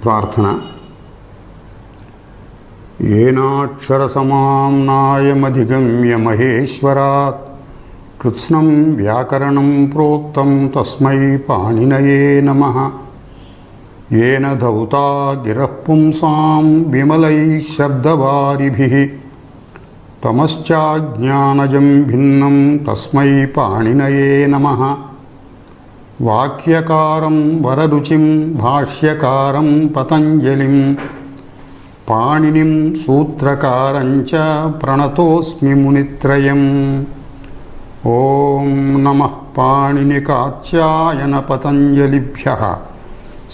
प्रार्थना। येनाक्षरसमाम्नायमधिगम्य महेश्वरात् कृत्स्नं व्याकरणं प्रोक्तं तस्मै पाणिनये नमः। येन धौता गिरः पुंसां विमलैः शब्दवारिभिः तमश्चाज्ञानजं भिन्नं तस्मै पाणिनये नमः। वाक्यकारं वररुचिं भाष्यकारं पतञ्जलिं पाणिनिं सूत्रकारं च प्रणतोऽस्मि मुनित्रयम्। ॐ नमः पाणिनिकात्यायन पतञ्जलिभ्यः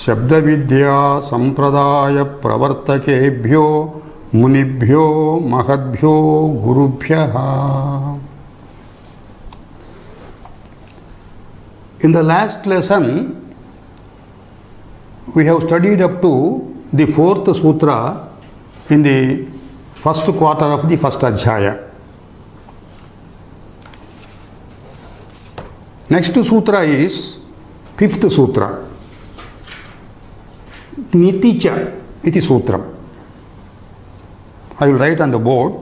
शब्दविद्या संप्रदाय प्रवर्तकेभ्यो मुनिभ्यो महद्भ्यो गुरुभ्यः। In the last lesson, we have studied up to the fourth sutra in the first quarter of the first Ashtadhyayi. Next sutra is fifth sutra. Niticha iti sutram. I will write on the board.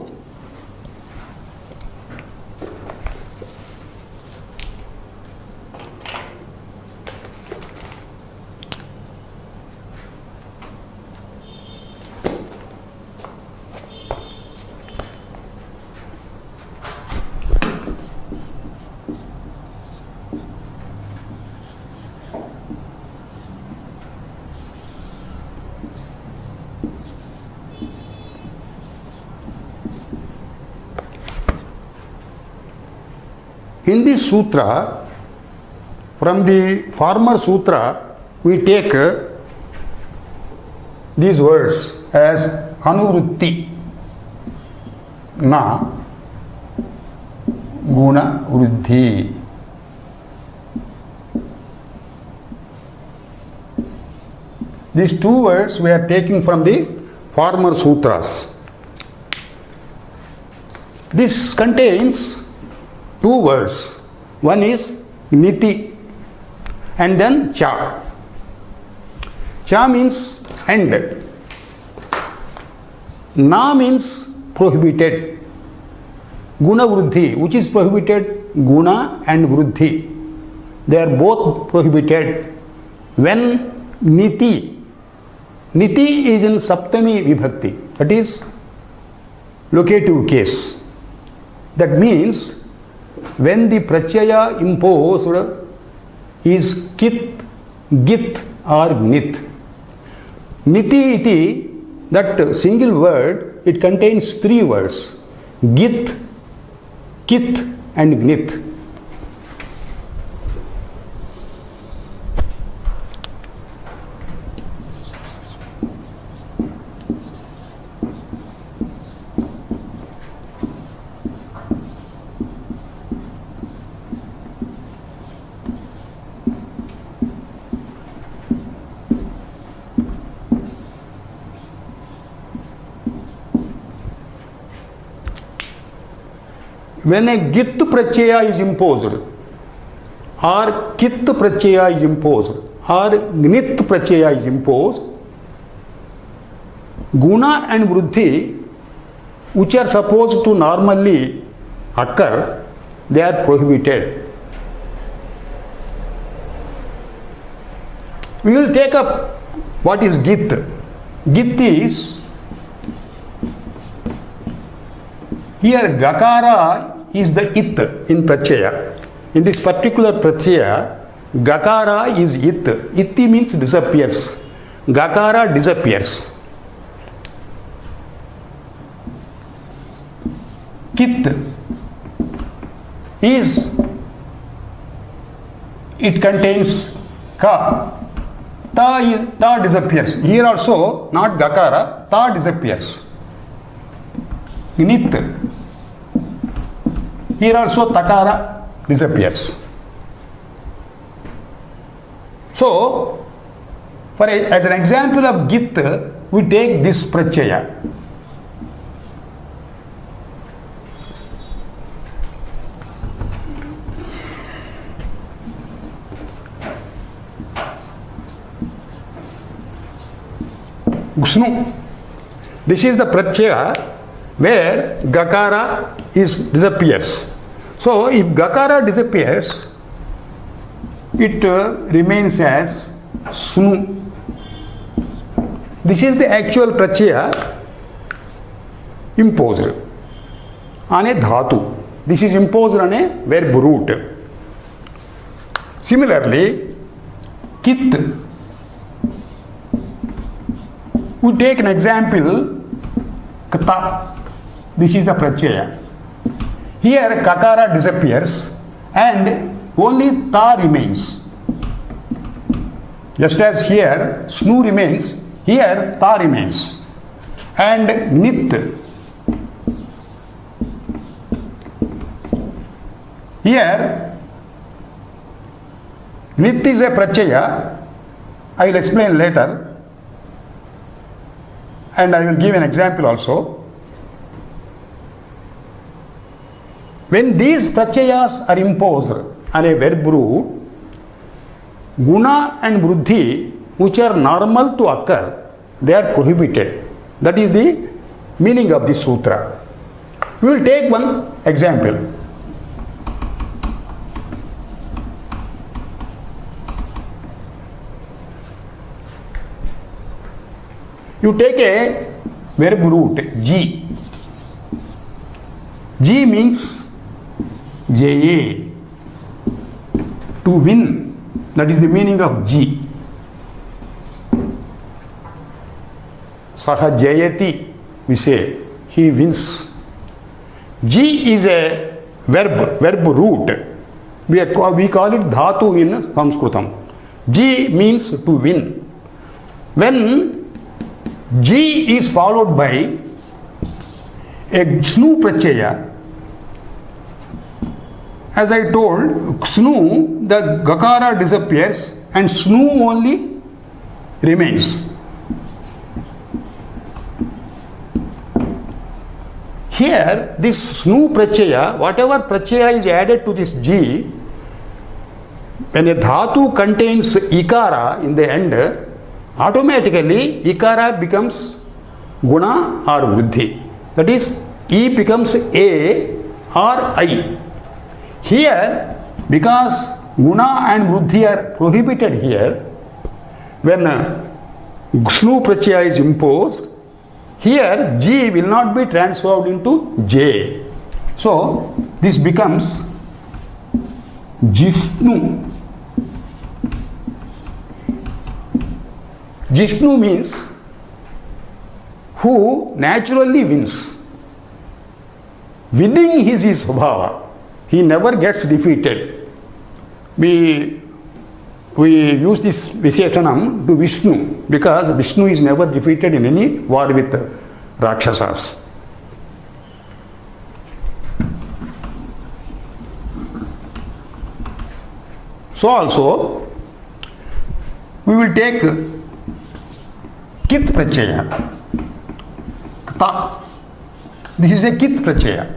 In this sutra, from the former sutra, we take these words as anuvrutti, na, guna, vruddhi. These two words we are taking from the former sutras. This contains two words. One is niti and then cha. Cha means end. Na means prohibited. Guna vruddhi, which is prohibited, guna and vruddhi. They are both prohibited when niti. Niti is in saptami vibhakti, that is locative case. That means when the pratyaya imposed is kit, git or nit. Niti iti, that single word, it contains three words: git, kit and gnit. When a git pratyaya is imposed, or kit pratyaya is imposed, or gnit pratyaya is imposed, guna and vruddhi, which are supposed to normally occur, they are prohibited. We will take up what is git. Git is, here gakara is the it in pratyaya. In this particular pratyaya, gakara is it. Iti means disappears. Gakara disappears. Kit is, it contains ka. Ta disappears. Here also not gakara, ta disappears. Gnit. Here also takara disappears. So, as an example of git, we take this pratyaya. Snu. This is the pratyaya where gakara disappears. So if gakara disappears, it remains as snu. This is the actual pratyaya imposed on a dhatu. This is imposed on a verb root. Similarly, kit. We take an example, kata. This is the pratyaya. Here kakara disappears and only ta remains. Just as here snu remains, here ta remains. And nit. Here nit is a pratyaya. I will explain later. And I will give an example also. When these pratyayas are imposed on a verb root, guna and vruddhi, which are normal to occur, they are prohibited. That is the meaning of this sutra. We will take one example. You take a verb root, ji. Ji means jaya, to win. That is the meaning of ji. Saha jayati, we say, he wins. Ji is a verb root. We call it dhatu in Sanskritam. Ji means to win. When Ji is followed by a snu pratyaya, as I told, snu, the gakara disappears and snu only remains. Here, this snu pratyaya, whatever pratyaya is added to this ji, when a dhatu contains ikara in the end, automatically ikara becomes guna or vruddhi. That is, e becomes a or I. Here, because guna and vruddhi are prohibited here, when snu pratyaya is imposed, here ji will not be transformed into j. So this becomes jishnu. Jishnu means who naturally wins. Winning is his svabhava. He never gets defeated. We use this Visheshanam to Vishnu because Vishnu is never defeated in any war with Rakshasas. So also, we will take kit pratyaya. Ta. This is a kit pratyaya.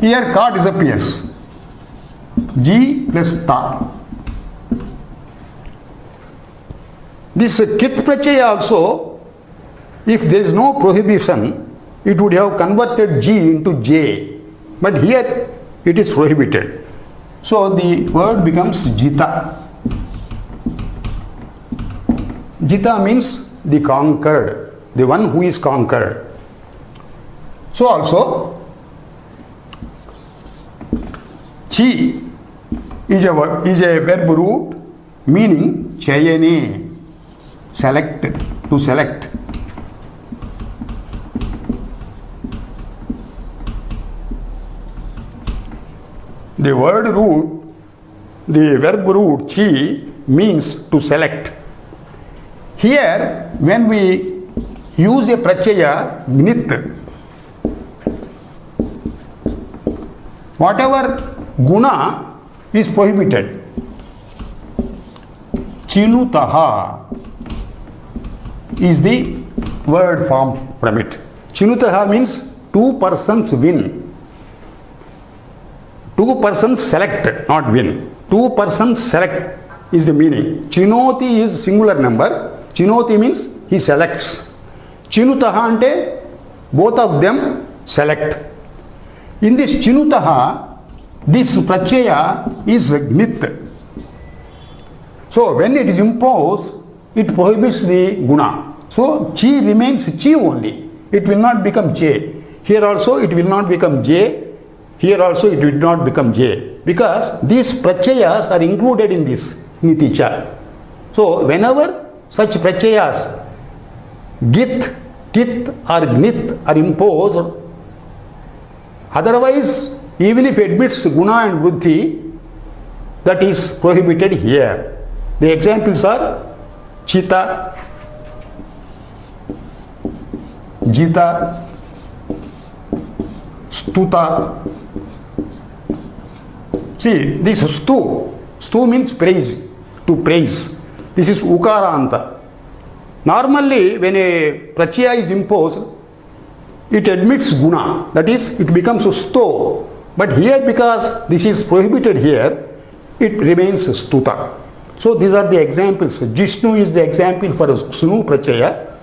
Here ka disappears. Ji plus ta. This kit pratyaya also, if there is no prohibition, it would have converted ji into j. But here it is prohibited. So the word becomes jita. Jita means the conquered, the one who is conquered. So also, chi is a verb root meaning chayane, select, to select. The word root, the verb root chi means to select. Here, when we use a pratyaya nit, whatever guna is prohibited. Chinutaha is the word form from it. Chinutaha means two persons win. Two persons select, not win. Two persons select is the meaning. Chinoti is singular number. Chinoti means he selects. Chinutaha ante, both of them select. In this chinutaha, this pratyaya is gnit. So when it is imposed, it prohibits the guna. So chi remains chi only. It will not become j. Here also it will not become j. Here also it will not become j. Because these pratyayas are included in this niticha. So whenever such pratyayas git, tit or gnit are imposed, otherwise even if it admits guna and buddhi, that is prohibited here. The examples are chita, jita, stuta. See, this stu means praise, to praise. This is ukaranta. Normally, when a pratyaya is imposed, it admits guna, that is, it becomes sto. But here, because this is prohibited here, it remains stuta. So these are the examples. Jishnu is the example for snu pratyaya,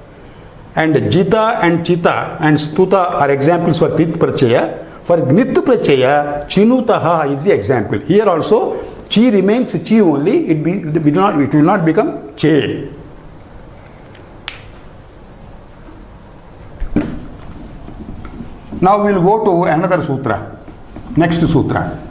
and jita and chita and stuta are examples for pit pratyaya. For gnit pratyaya, chinutaha is the example. Here also, chi remains chi only, it will not become che. Now we will go to another sutra. Next sutra.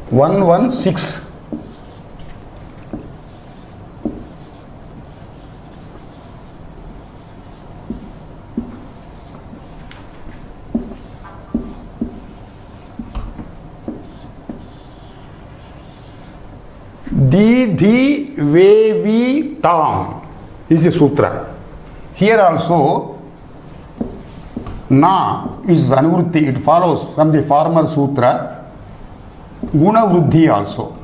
One one six. Dhi vevi tam is the sutra. Here also na is anuvrutti. It follows from the former sutra. Guna vruddhi also.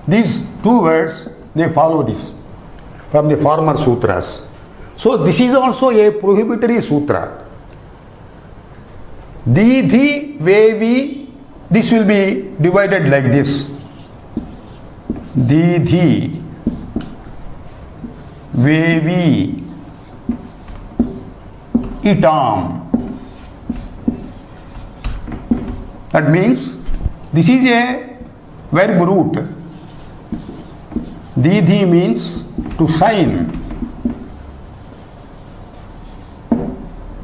These two words, they follow this from the former sutras. So this is also a prohibitory sutra. Dhi vevi, this will be divided like this. Dhi vevi itam. That means this is a verb root. Dhi means to shine.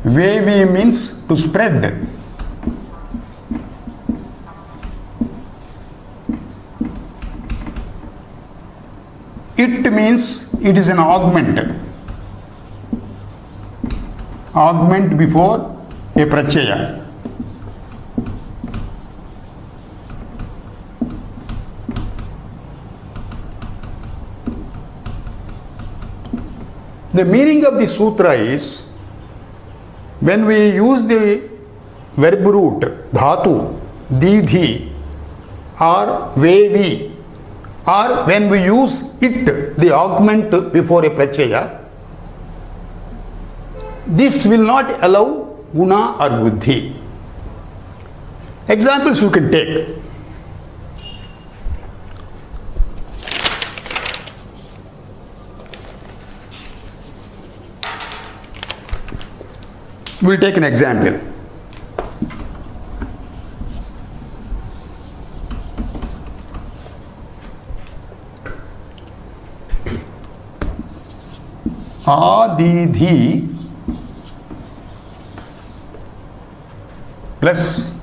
Vevi means to spread. It means it is an augment. Augment before a pratyaya. The meaning of the sutra is, when we use the verb root dhatu, dhi or vevi, or when we use it, the augment before a pratyaya, this will not allow guna or buddhi. Examples you can take. We will take an example. Adidhi plus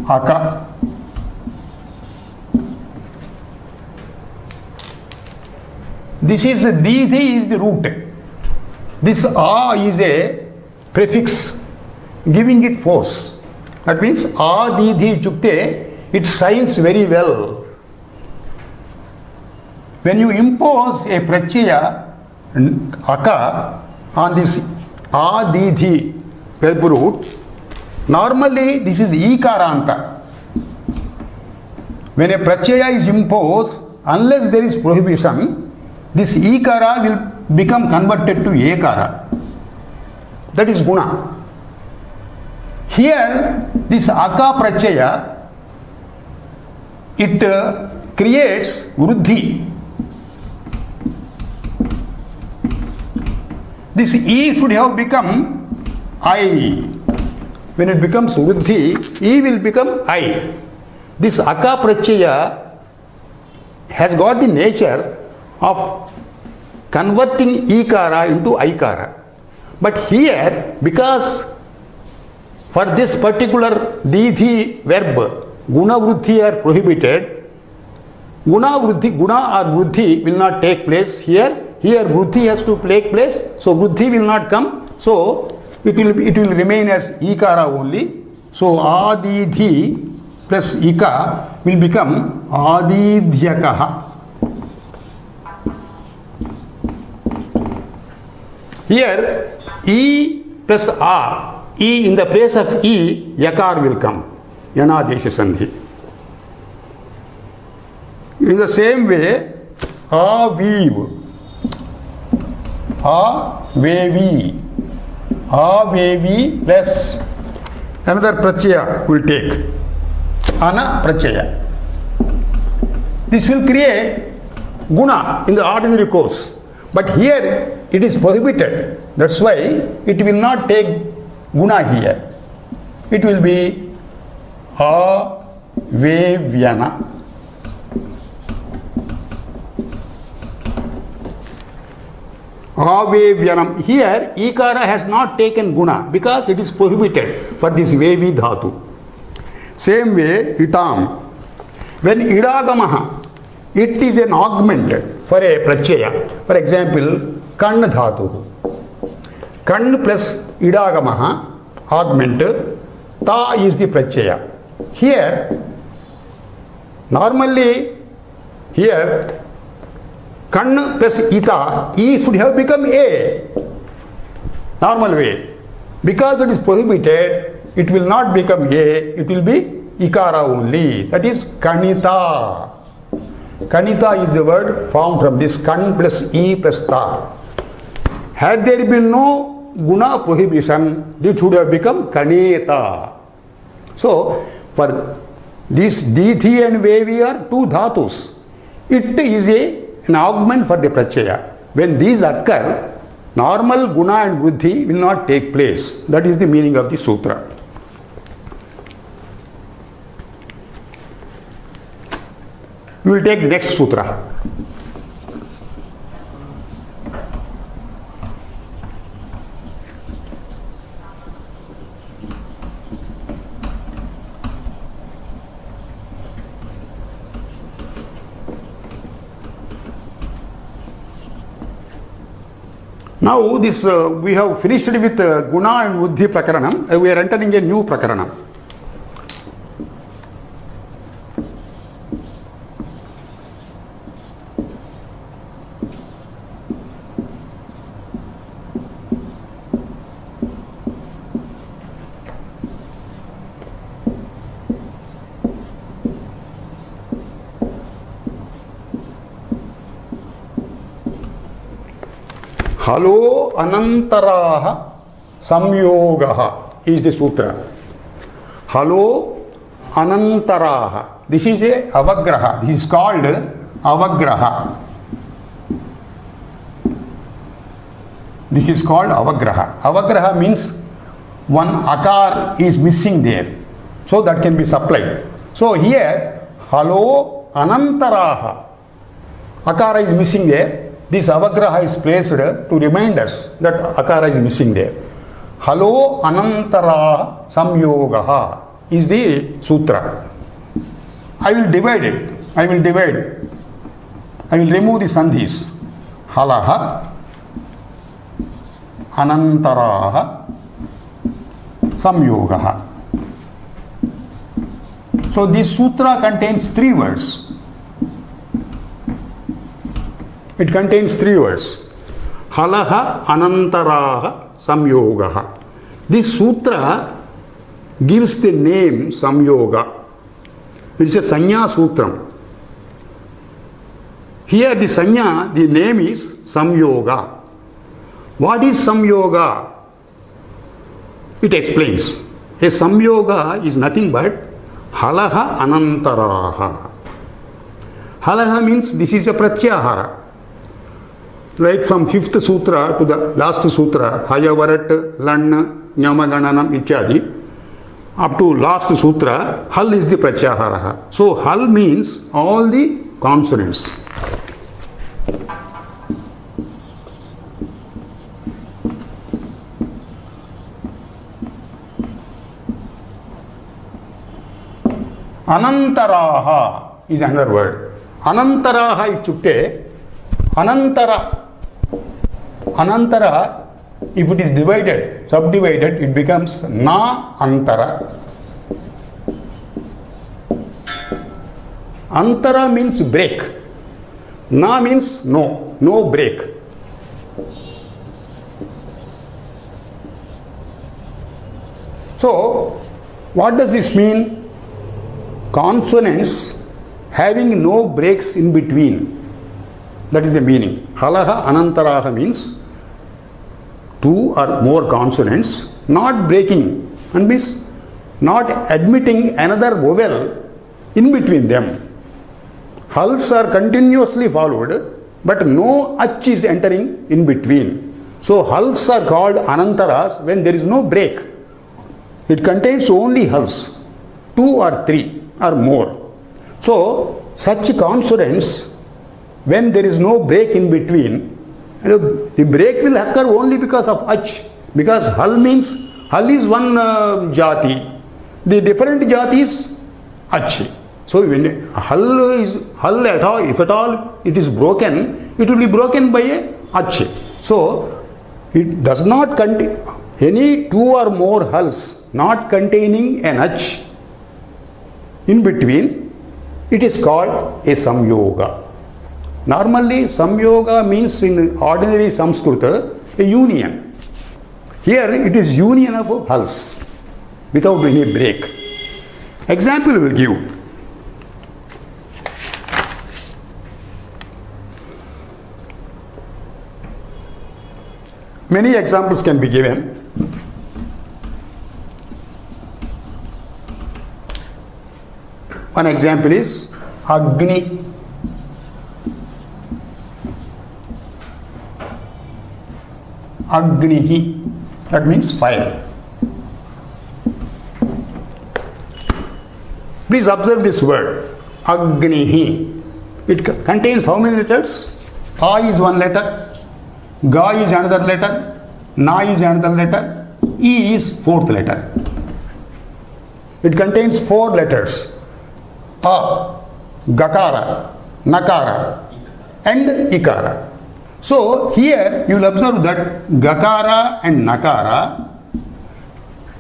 aka. This is didhi is the root. This a is a prefix giving it force. That means adidhi chukte, it shines very well. When you impose a pratyaya aka on this adidhi, verb roots. Normally this is ikaranta. When a pratyaya is imposed, unless there is prohibition, this ikara will become converted to ekara. That is guna. Here, this aka pratyaya, it creates vruddhi. This e should have become I. When it becomes vruddhi, e will become I. This aka pratyaya has got the nature of converting ikara into aikara. But here, because for this particular didhi verb, guna vruddhi are prohibited, guna or vruddhi will not take place here. Here vruddhi has to take place, so vruddhi will not come. So it will remain as ikara only. So adidhi plus ika will become adidhyakaha. Here e plus a, e in the place of e, yakar will come. Yanadesha sandhi. In the same way, aviv, avevi plus another pratyaya will take, ana pratyaya. This will create guna in the ordinary course, but here it is prohibited. That's why it will not take guna here. It will be avevyana. Avevyanam. Here, ikara has not taken guna because it is prohibited for this vevi dhatu. Same way, itam. When idagamaha, it is an augment for a pratyaya. For example, kan dhatu. Kan plus idagamaha, augment, ta is the pratyaya. Here, normally, here, kan plus ita, e should have become a. Normal way. Because it is prohibited, it will not become a, it will be ikara only. That is kanita. Kanita is the word formed from this kan plus e plus ta. Had there been no guna prohibition, it should have become kaneta. So, for this dithi and vevi are two dhatus. It is an augment for the pratyaya. When these occur, normal guna and buddhi will not take place. That is the meaning of the sutra. We will take the next sutra. Now this we have finished with guna and buddhi prakaranam. We are entering a new prakaranam. Halo anantaraha samyogaha is the sutra. Halo anantaraha. This is a avagraha. This is called avagraha. This is called avagraha. Avagraha means one akar is missing there. So that can be supplied. So here, halo anantaraha. Akara is missing there. This avagraha is placed to remind us that akara is missing there. Halo anantara samyogaha is the sutra. I will divide it. I will remove the sandhis. Halaha anantaraha samyogaha. So this sutra contains 3 words. It contains 3 words. Halaha anantaraha samyogaha. This sutra gives the name Samyoga. It is a Sanya Sutram. Here the Sanya, the name is Samyoga. What is Samyoga? It explains. A Samyoga is nothing but Halaha Anantaraha. Halaha means this is a Pratyahara. Right from 5th sutra to the last sutra, Hayavarat, Lan, Nyamagananam, Ityadi, up to last sutra, Hal is the Pratyahara. So Hal means all the consonants. Anantaraha is another word. Anantaraha ichukte, Anantara, if it is divided, subdivided, it becomes Na Antara. Antara means break. Na means no, no break. So, what does this mean? Consonants having no breaks in between. That is the meaning. Halaha Anantaraha means two or more consonants not breaking and means not admitting another vowel in between them. Hals are continuously followed, but no ach is entering in between. So hals are called Anantaras when there is no break. It contains only hals, 2 or 3 or more. So such consonants, when there is no break in between, the break will occur only because of ach. Because hal means, hal is one jati. The different jati is ach. So when hal is hal at all, if at all it is broken, it will be broken by a ach. So it does not contain any 2 or more hals not containing an ach in between. It is called a Samyoga. Normally, Samyoga means in ordinary Sanskrit a union. Here it is union of hals without any break. Example will give. Many examples can be given. One example is Agni. Agnihi, that means fire. Please observe this word, Agnihi. It contains how many letters? A is one letter, Ga is another letter, Na is another letter, E is 4th letter. It contains 4 letters, A, Gakara, Nakara and Ikara. So here you will observe that Gakara and Nakara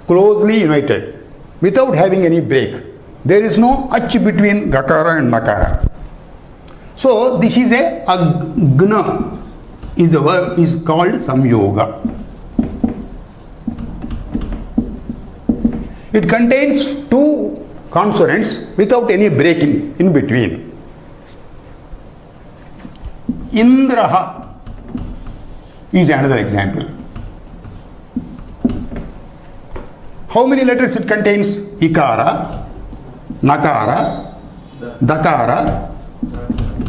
closely united without having any break. There is no ach between Gakara and Nakara. So this is a Agna is the word is called Samyoga. It contains 2 consonants without any break in between. Indraha is another example. How many letters it contains? Ikara, Nakara, Dakara,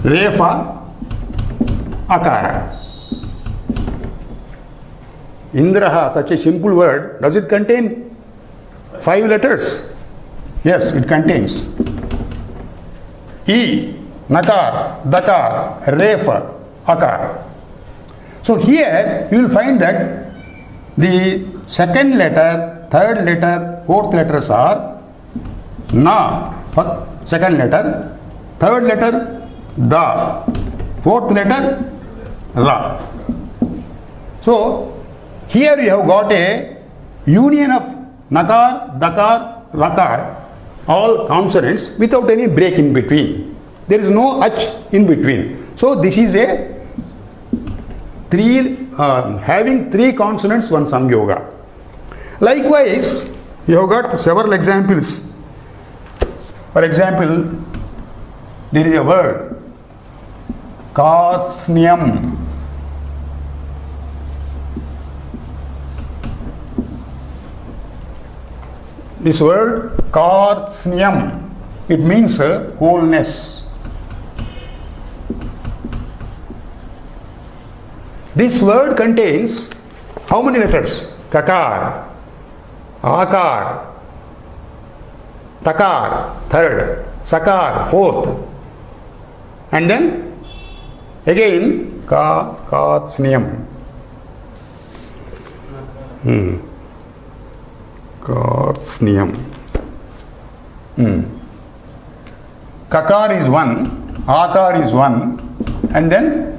Refa, Akara. Indraha, such a simple word, does it contain 5 letters? Yes, it contains E, Nakar, Dakar, Refa, Akar. So here you will find that the second letter, third letter, fourth letters are Na, first, second letter, third letter Da, fourth letter Ra. So here you have got a union of Nakar, Dakar, Rakar, all consonants without any break in between. There is no ach in between. So this is a having 3 consonants, one Samyoga. Likewise, you have got several examples. For example, there is a word, Katsnyam. This word, Katsnyam, it means wholeness. This word contains how many letters? Kakar, Akar, Takar, third, Sakar, fourth, and then again Katsnyam. Katsnyam. Kakar is one, Akar is one, and then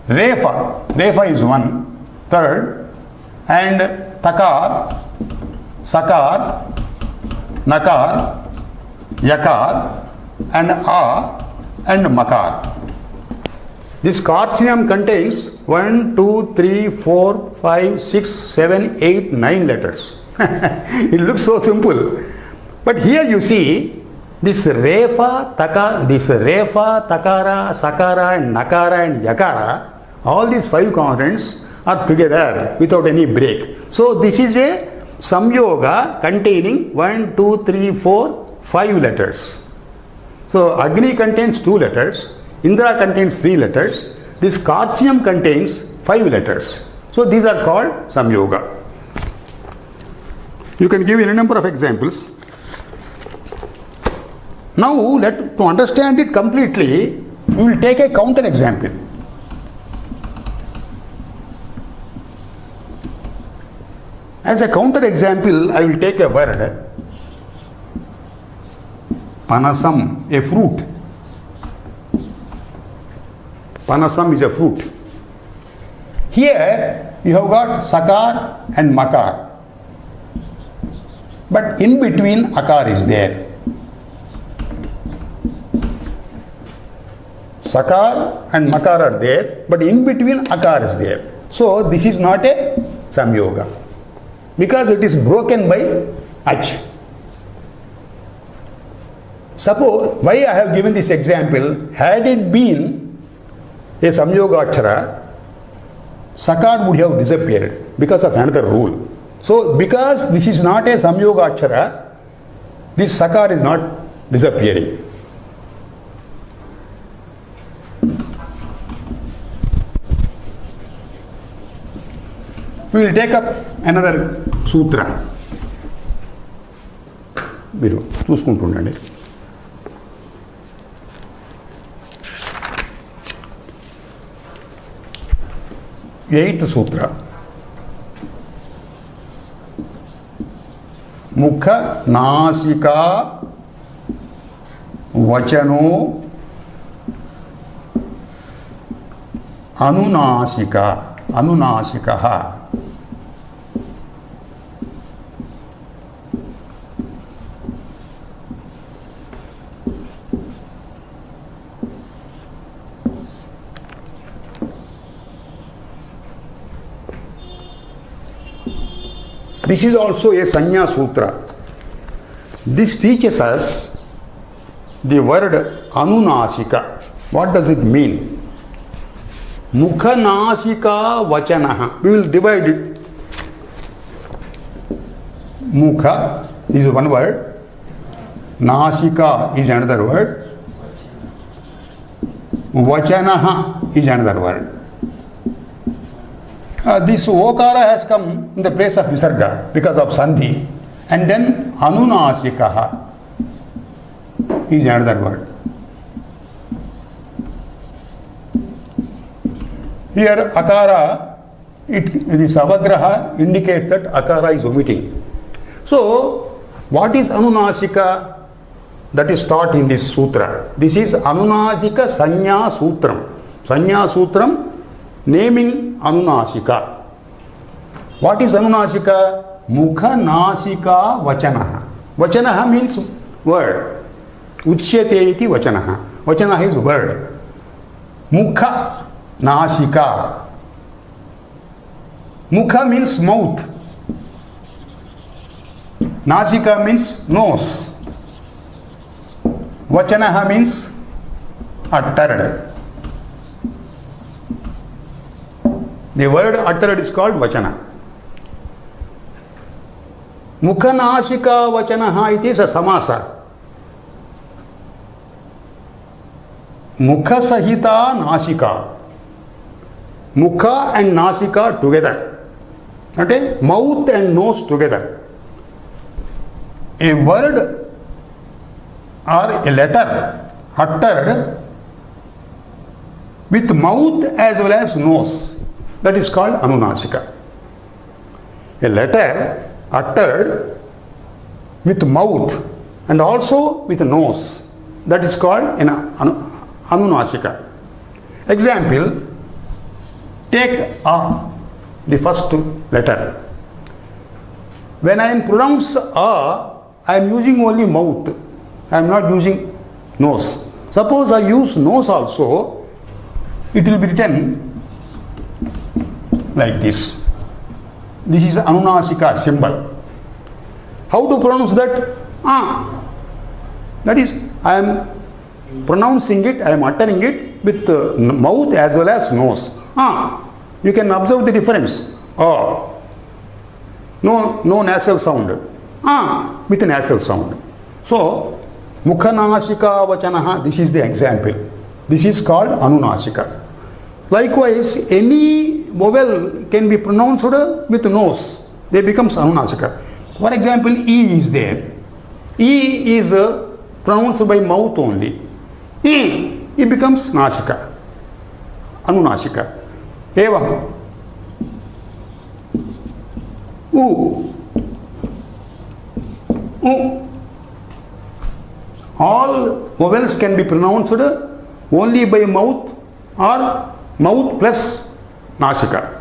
Refa is one, third, and Takar, Sakar, Nakar, Yakar, and A, and Makar. This Katsnyam contains 1, 2, 3, 4, 5, 6, 7, 8, 9 letters. It looks so simple. But here you see this Refa, Takara, Sakara, and Nakara and Yakara, all these 5 consonants are together without any break. So this is a Samyoga containing 1, 2, 3, 4, 5 letters. So Agni contains 2 letters, Indra contains 3 letters, this Katsnyam contains 5 letters. So these are called Samyoga. You can give any number of examples. Now to understand it completely, we will take a counter example. As a counter example, I will take a word, Panasam, a fruit. Panasam is a fruit. Here you have got Sakar and Makar. But in between Akar is there. Sakar and Makar are there, but in between Akar is there. So this is not a Samyoga, because it is broken by Ach. Suppose, why I have given this example, had it been a Samyoga Akshara, Sakar would have disappeared because of another rule. So because this is not a Samyoga Akshara, this Sakar is not disappearing. We will take up another sutra. మీరు చూసుకుంటుండండి. Eighth సూత్ర. ముఖ నాసికా వచనో అనునాసికః. This is also a Sanya Sutra. This teaches us the word Anunasika. What does it mean? Mukha Nasika Vachanaha. We will divide it. Mukha is one word. Nasika is another word. Vachanaha is another word. This Okara has come in the place of Visarga because of Sandhi, and then Anunasikaha is another word. Here Akara, this Avagraha indicates that Akara is omitting. So what is Anunasika? That is taught in this sutra. This is Anunasika Sanya Sutram. Sanya Sutram naming Anunasika. What is Anunasika? Mukha Nasika Vachanaha. Vachanaha means word. Uchyate iti Vachanaha. Vachanaha is word. Mukha Nasika. Mukha means mouth. Nasika means nose. Vachanaha means uttered. The word uttered is called vachana. Mukha nasika vachanaha it is a samasa. Mukha sahita nasika. Mukha and nasika together. Okay? Mouth and nose together. A word or a letter uttered with mouth as well as nose. That is called anunasika. A letter uttered with mouth and also with nose. That is called an anunasika. Example, take A, the first letter. When I am pronounced A, I am using only mouth. I am not using nose. Suppose I use nose also, it will be written like this. This is anunasika symbol. How to pronounce that? That is, I am pronouncing it, I am uttering it with mouth as well as nose. You can observe the difference. No nasal sound. With a nasal sound. So, mukha nasika vachanaha, this is the example. This is called anunasika. Likewise, any vowel can be pronounced with nose. They becomes anunasika. For example, E is there. E is pronounced by mouth only. It becomes nasika. Anunasika. Evam. U. All vowels can be pronounced only by mouth or mouth plus nasika.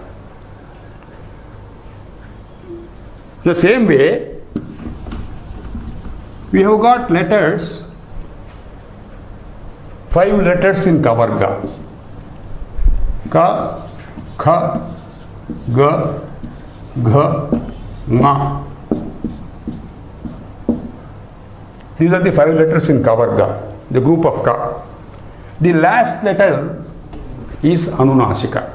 The same way, we have got letters, 5 letters in Kavarga. Ka, Kha, Ga, Gha, Na. These are the 5 letters in Kavarga, the group of Ka. The last letter is anunasika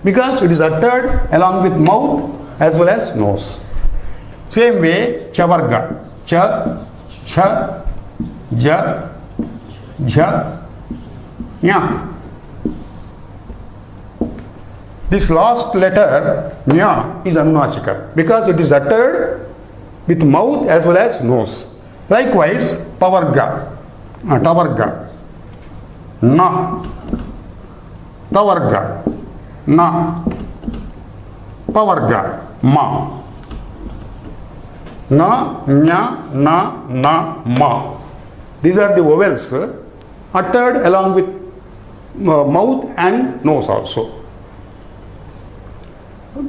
because it is uttered along with mouth as well as nose. Same way, Chavarga. Cha, Cha, Ja, Jha, Nya. This last letter, Nya, is anunasika because it is uttered with mouth as well as nose. Likewise, Pavarga, Tavarga, Na, Tavarga, Na, Pavarga, Ma. Na, Nya, Na, Ma. These are the vowels uttered along with mouth and nose also.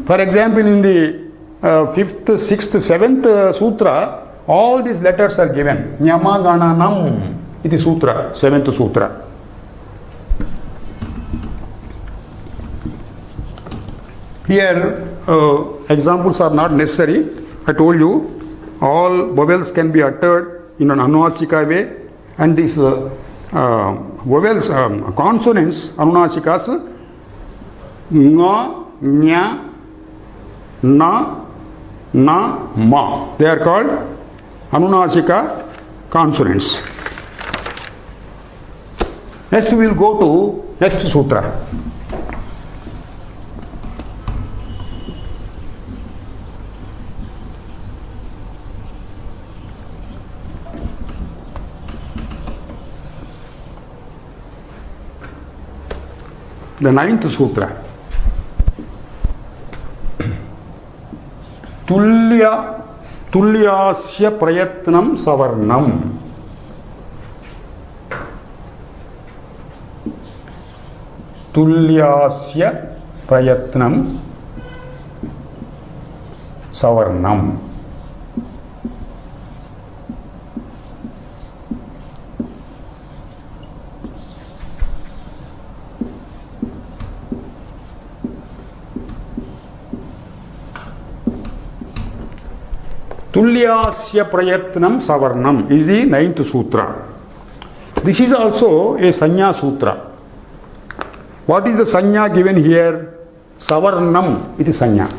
For example, in the 5th, 6th, 7th sutra, all these letters are given. Nyamagananam iti sutra, 7th sutra. Here, examples are not necessary. I told you, all vowels can be uttered in an anunasika way, and these vowels, consonants, anunasikas, nga, nya, na, ma. They are called anunasika consonants. Next we will go to next sutra. The 9th sutra. Tulyasya prayatnam savarnam. Tulyasya prayatnam savarnam. Tulyasya prayatnam savarnam is the 9th sutra. This is also a Sanya sutra. What is the Sanya given here? Savarnam, it is Sanya.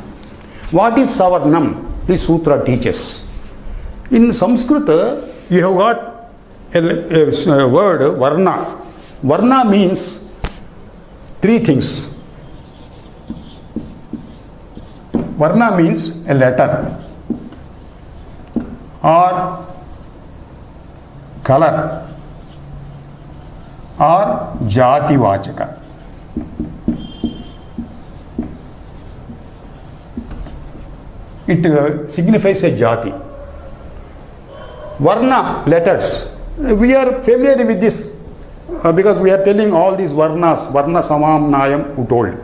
What is Savarnam? This sutra teaches. In Sanskrit, you have got a word Varna. Varna means three things. Varna means a letter or color or jati vachaka. It signifies a jati. Varna, letters. We are familiar with this because we are telling all these varnas, varna samam nayam utold.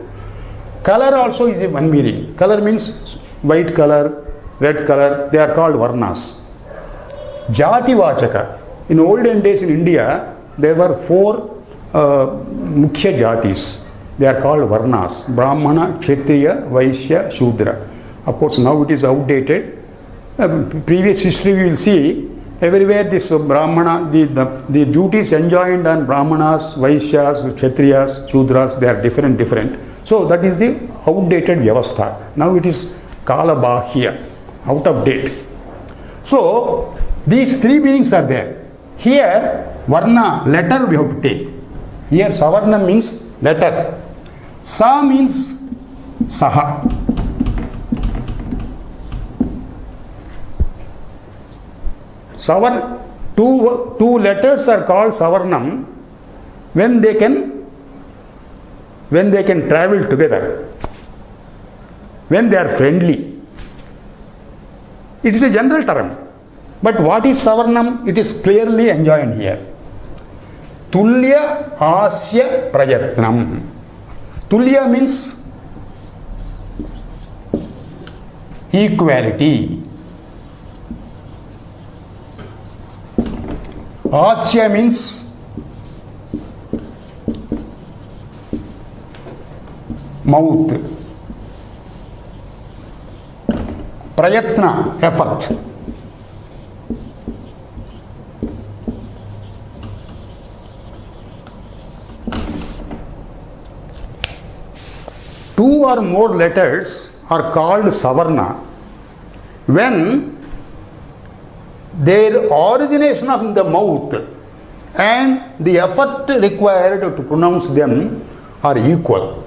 Color also is one meaning. Color means white color, red color, they are called varnas. Jati vachaka. In olden days in India, there were four mukhya jatis. They are called varnas. Brahmana, Kshatriya, Vaishya, Shudra. Of course, now it is outdated. Previous history we will see, everywhere this Brahmana, the duties enjoined on Brahmanas, Vaishyas, Kshatriyas, Shudras, they are different. So that is the outdated Vyavastha. Now it is Kalabahya, out of date. So these three meanings are there. Here, Varna, letter we have to take. Here, Savarna means letter. Sa means Saha. Two letters are called Savarnam when they can travel together, when they are friendly. It is a general term. But what is Savarnam? It is clearly enjoined here. Tulya asya prayatnam. Tulya means equality. Asya means mouth. Prayatna, effort. Two or more letters are called Savarna when their origination of the mouth and the effort required to pronounce them are equal.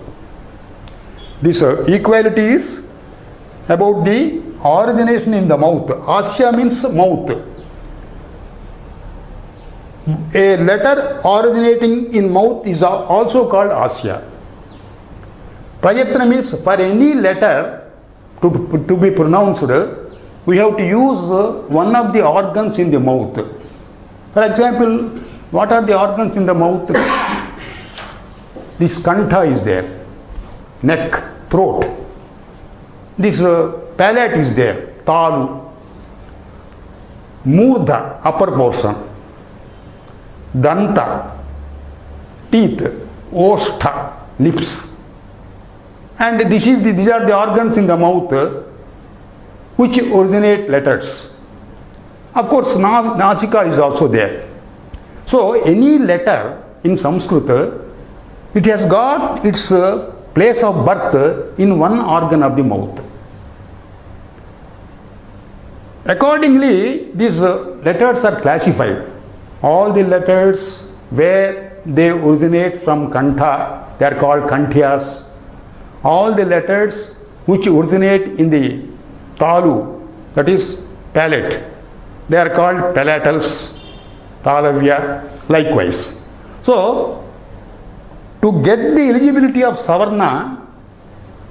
This equality is about the origination in the mouth. Asya means mouth. A letter originating in mouth is also called Asya. Prayatna means for any letter to be pronounced, we have to use one of the organs in the mouth. For example, what are the organs in the mouth? This kantha is there, neck, throat. This palate is there, talu. Murdha, upper portion. Danta, teeth. Oshtha, lips. And these are the organs in the mouth which originate letters. Of course, Nasika is also there. So, any letter in Sanskrit, it has got its place of birth in one organ of the mouth. Accordingly, these letters are classified. All the letters where they originate from Kantha, they are called Kantyas. All the letters which originate in the Talu, that is palate, they are called palatals, Talavya, likewise. So, to get the eligibility of Savarna,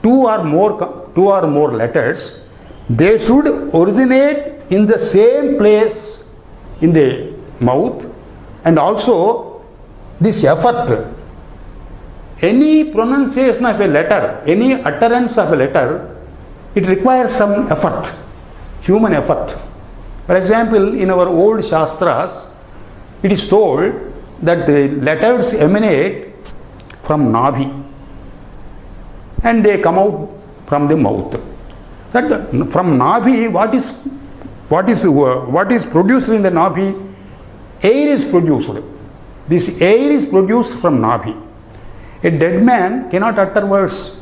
two or more letters, they should originate in the same place in the mouth, and also this effort. Any pronunciation of a letter, any utterance of a letter, it requires some effort, human effort. For example, in our old Shastras, it is told that the letters emanate from Nabhi and they come out from the mouth. That from Nabhi, what is produced in the Nabhi? Air is produced. This air is produced from Nabhi. A dead man cannot utter words.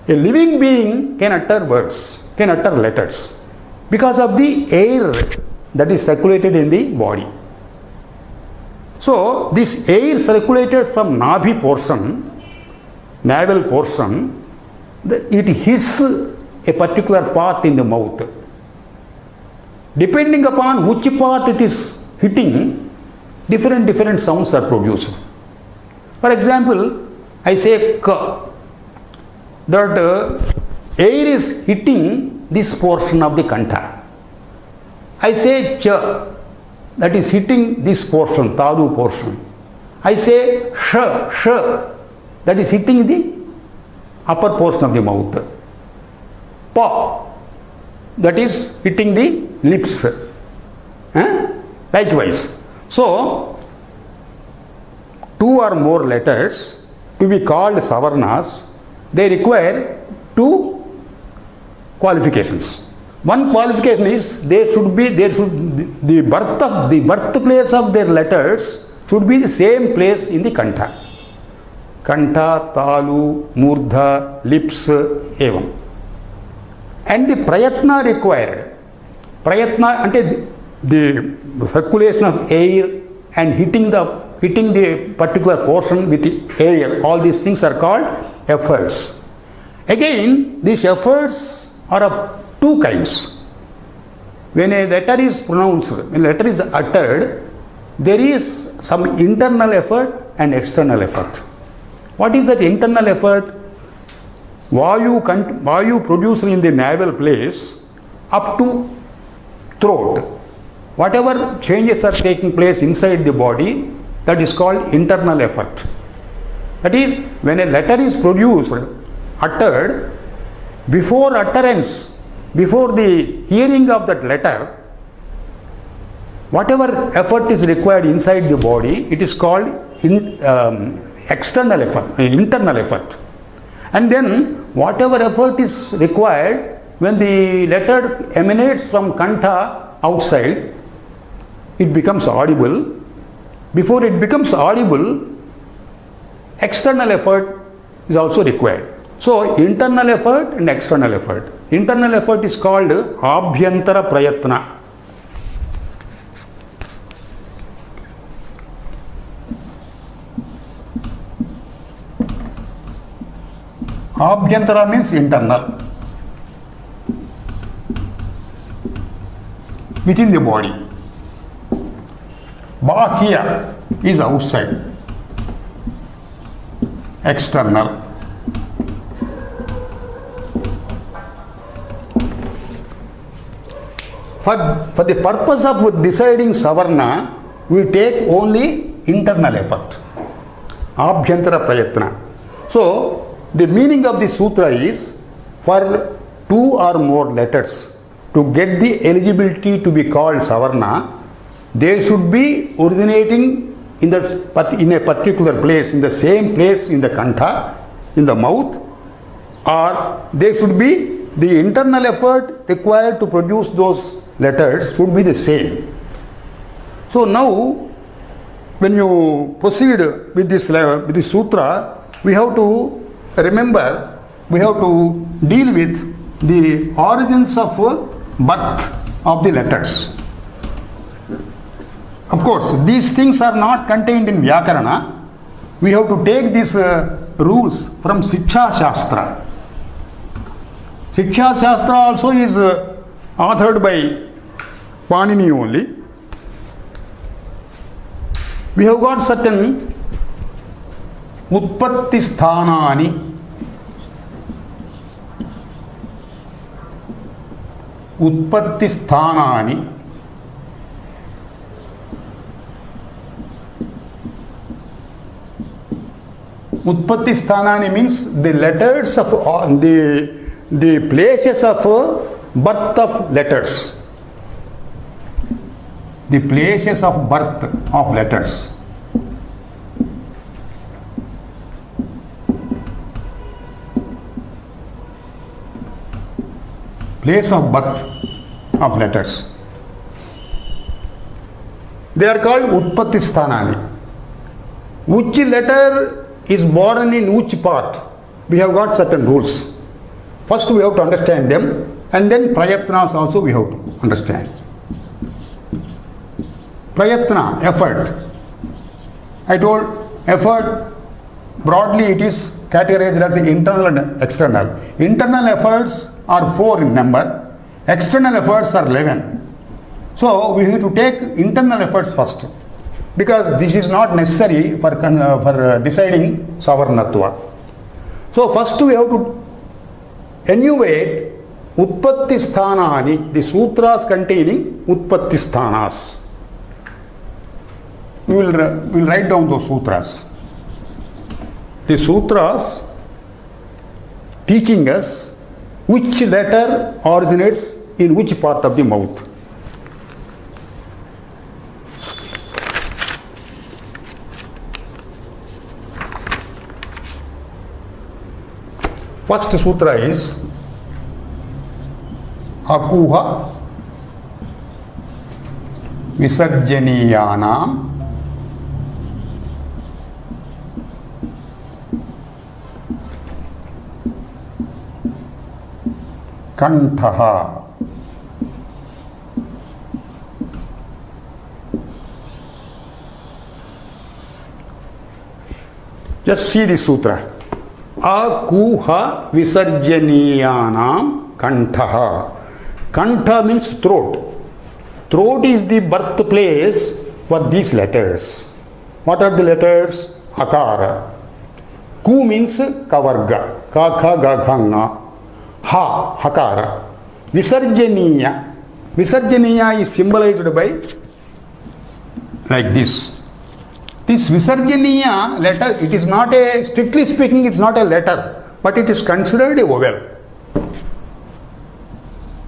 A living being can utter words, can utter letters, because of the air that is circulated in the body. So this air circulated from Nabhi portion, navel portion, it hits a particular part in the mouth. Depending upon which part it is hitting, different sounds are produced. For example, I say ka, that air is hitting this portion of the kantha. I say cha, that is hitting this portion, talu portion. I say sh, that is hitting the upper portion of the mouth. Pa, that is hitting the lips. Likewise. So, two or more letters to be called savarnas, they require two qualifications. One qualification is the birthplace of their letters should be the same place in the kantha. Kantha, talu, murdha, lips, evam. And the prayatna required. Prayatna ante the circulation of air and hitting the particular portion with the air. All these things are called efforts. Again, these efforts are of two kinds. When a letter is pronounced, when a letter is uttered, there is some internal effort and external effort. What is that internal effort? Vayu produced in the navel place up to throat. Whatever changes are taking place inside the body, that is called internal effort. That is, when a letter is produced, uttered, before utterance, before the hearing of that letter, whatever effort is required inside the body, it is called external effort, internal effort. And then whatever effort is required when the letter emanates from kantha outside, it becomes audible. Before it becomes audible, external effort is also required. So internal effort and external effort. Internal effort is called abhyantara prayatna. Abhyantara means internal, within the body. Bahya is outside, external. For the purpose of deciding savarna, we take only internal effort, abhyantara prayatna. So, the meaning of the sutra is, for two or more letters to get the eligibility to be called savarna, they should be originating in a particular place, in the same place in the kantha, in the mouth, or they should be, the internal effort required to produce those letters should be the same. So now, when you proceed with this sutra, we have to remember, we have to deal with the origins of birth of the letters. Of course, these things are not contained in Vyakarana. We have to take these rules from Shiksha Shastra. Shiksha Shastra also is authored by Pāṇini only. We have got certain Utpatti Sthanani. Utpatti Sthanani. Utpatti Sthanani means the letters of the places of birth of letters. The places of birth of letters. Place of birth of letters. They are called Utpatti Sthanani. Which letter is born in which part? We have got certain rules. First we have to understand them, and then prayatnas also we have to understand. Prayatna, effort. I told effort, broadly it is categorized as internal and external. Internal efforts are 4 in number, external efforts are 11. So we have to take internal efforts first, because this is not necessary for deciding Savarnatva. So first we have to enumerate Utpatti Sthanani, the sutras containing Utpatti Sthanas. We will write down those sutras. The sutras teaching us which letter originates in which part of the mouth. First sutra is Akuha Visarjaniyanam Kantaha. Just see this sutra. Akuha Visarjaniyanam Kantaha. Kantha means throat. Throat is the birthplace for these letters. What are the letters? Akara. Ku means kavarga. Ka, kha, ga, kha, nga. Ha, hakara. Visarjaniya. Visarjaniya is symbolized by like this. This Visarjaniya letter, it is not a, strictly speaking, it is not a letter, but it is considered a vowel.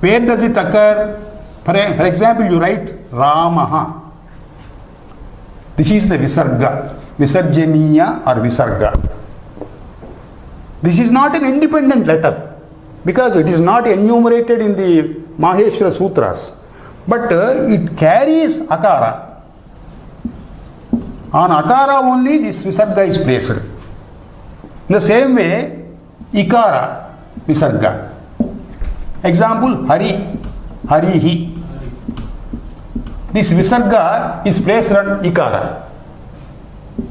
Where does it occur? For example, you write Ramaha. This is the Visarga. Visarjaniya or Visarga. This is not an independent letter, because it is not enumerated in the Maheshwara Sutras, but it carries Akara. On Akara only this Visarga is placed. In the same way, Ikara, Visarga. Example, Hari, Harihi. This Visarga is placed on Ikara.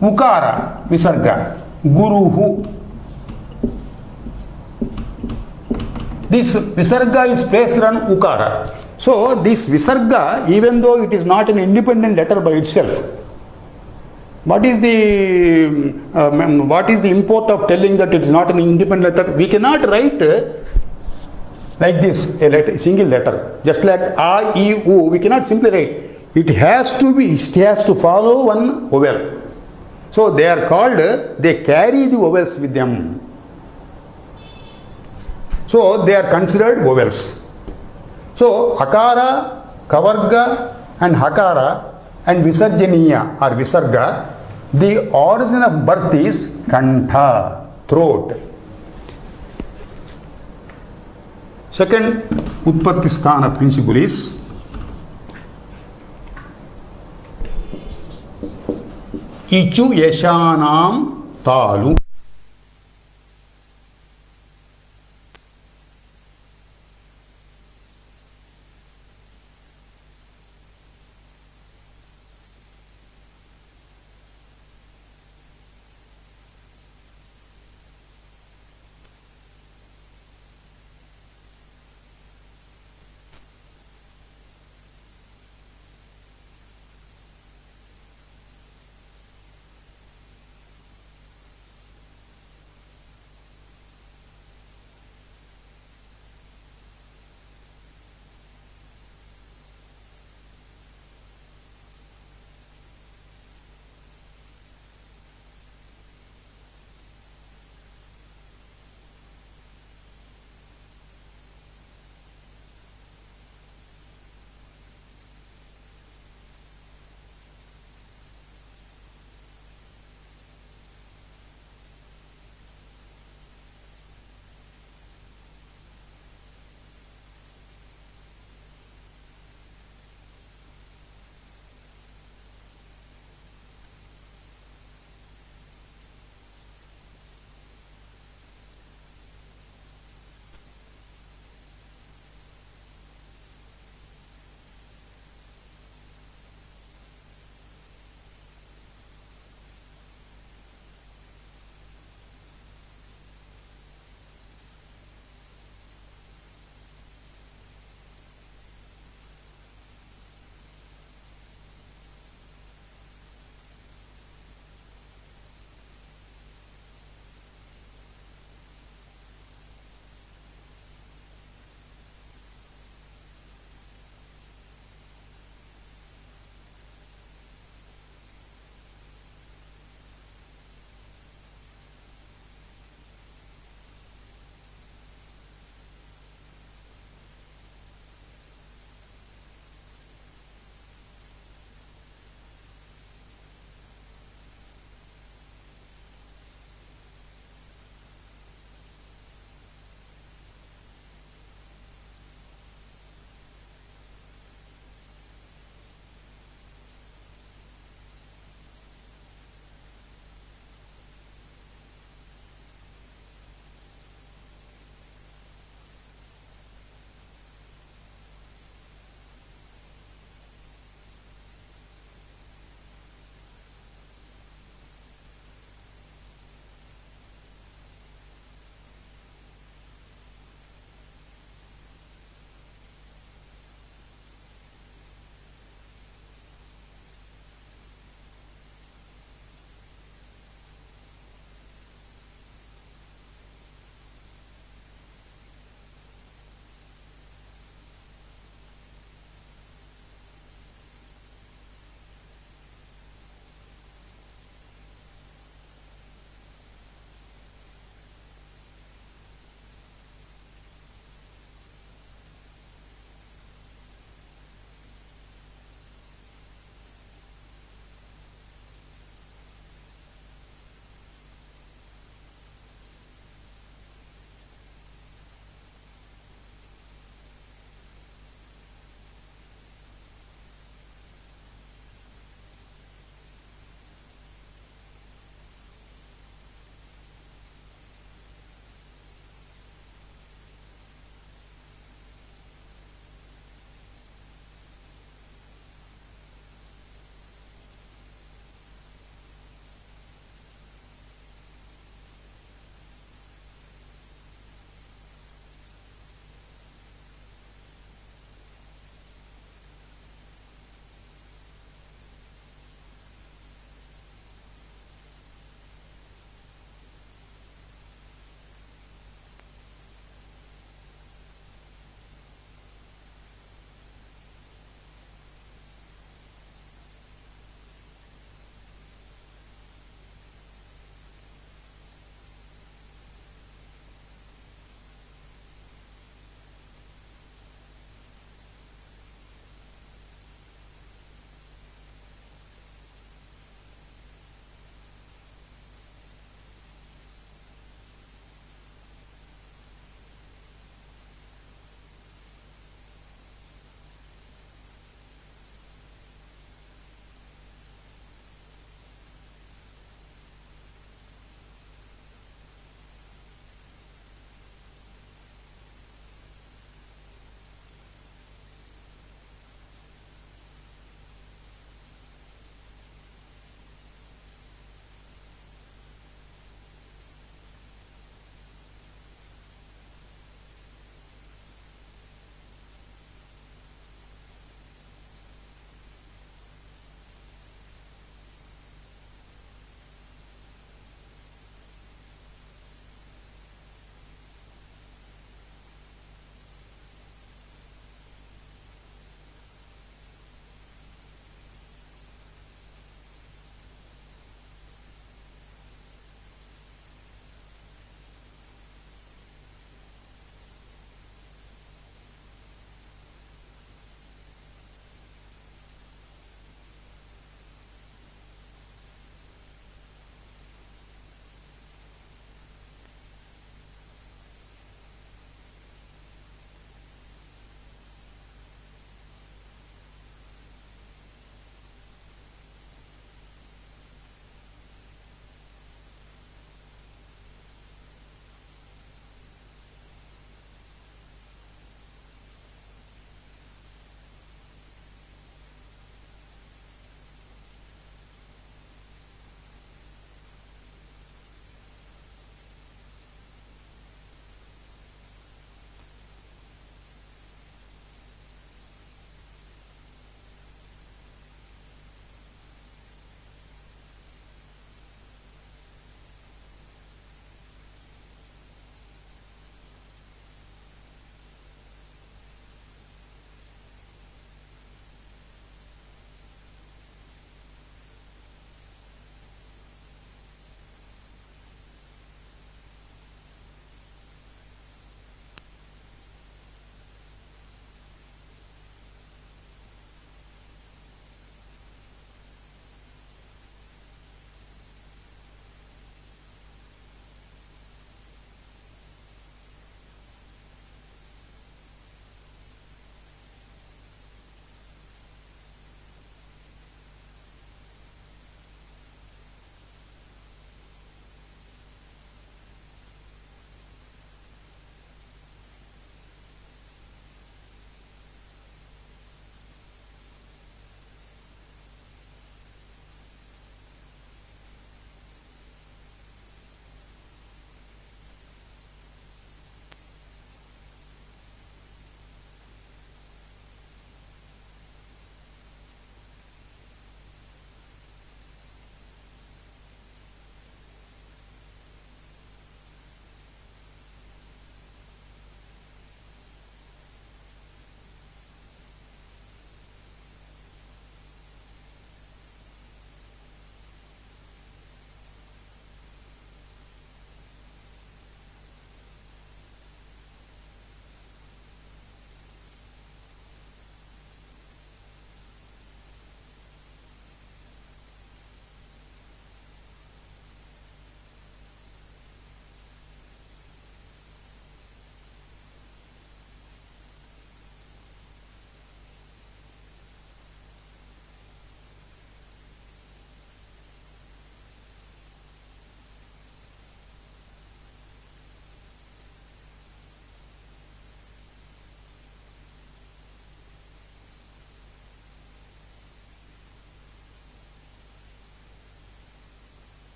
Ukara, Visarga. Guruhu. This Visarga is placed on Ukara. So this Visarga, even though it is not an independent letter by itself, what is the import of telling that it is not an independent letter? We cannot write like this, a letter, single letter, just like A, I, U. We cannot simply write. It has to follow one vowel. So they are called, they carry the vowels with them. So they are considered vowels. So Akara, Kavarga and Hakara and Visarjaniya or Visarga, the origin of birth is Kantha, throat. Second Utpatti Sthana principle is Ichu Yeshanam Talu.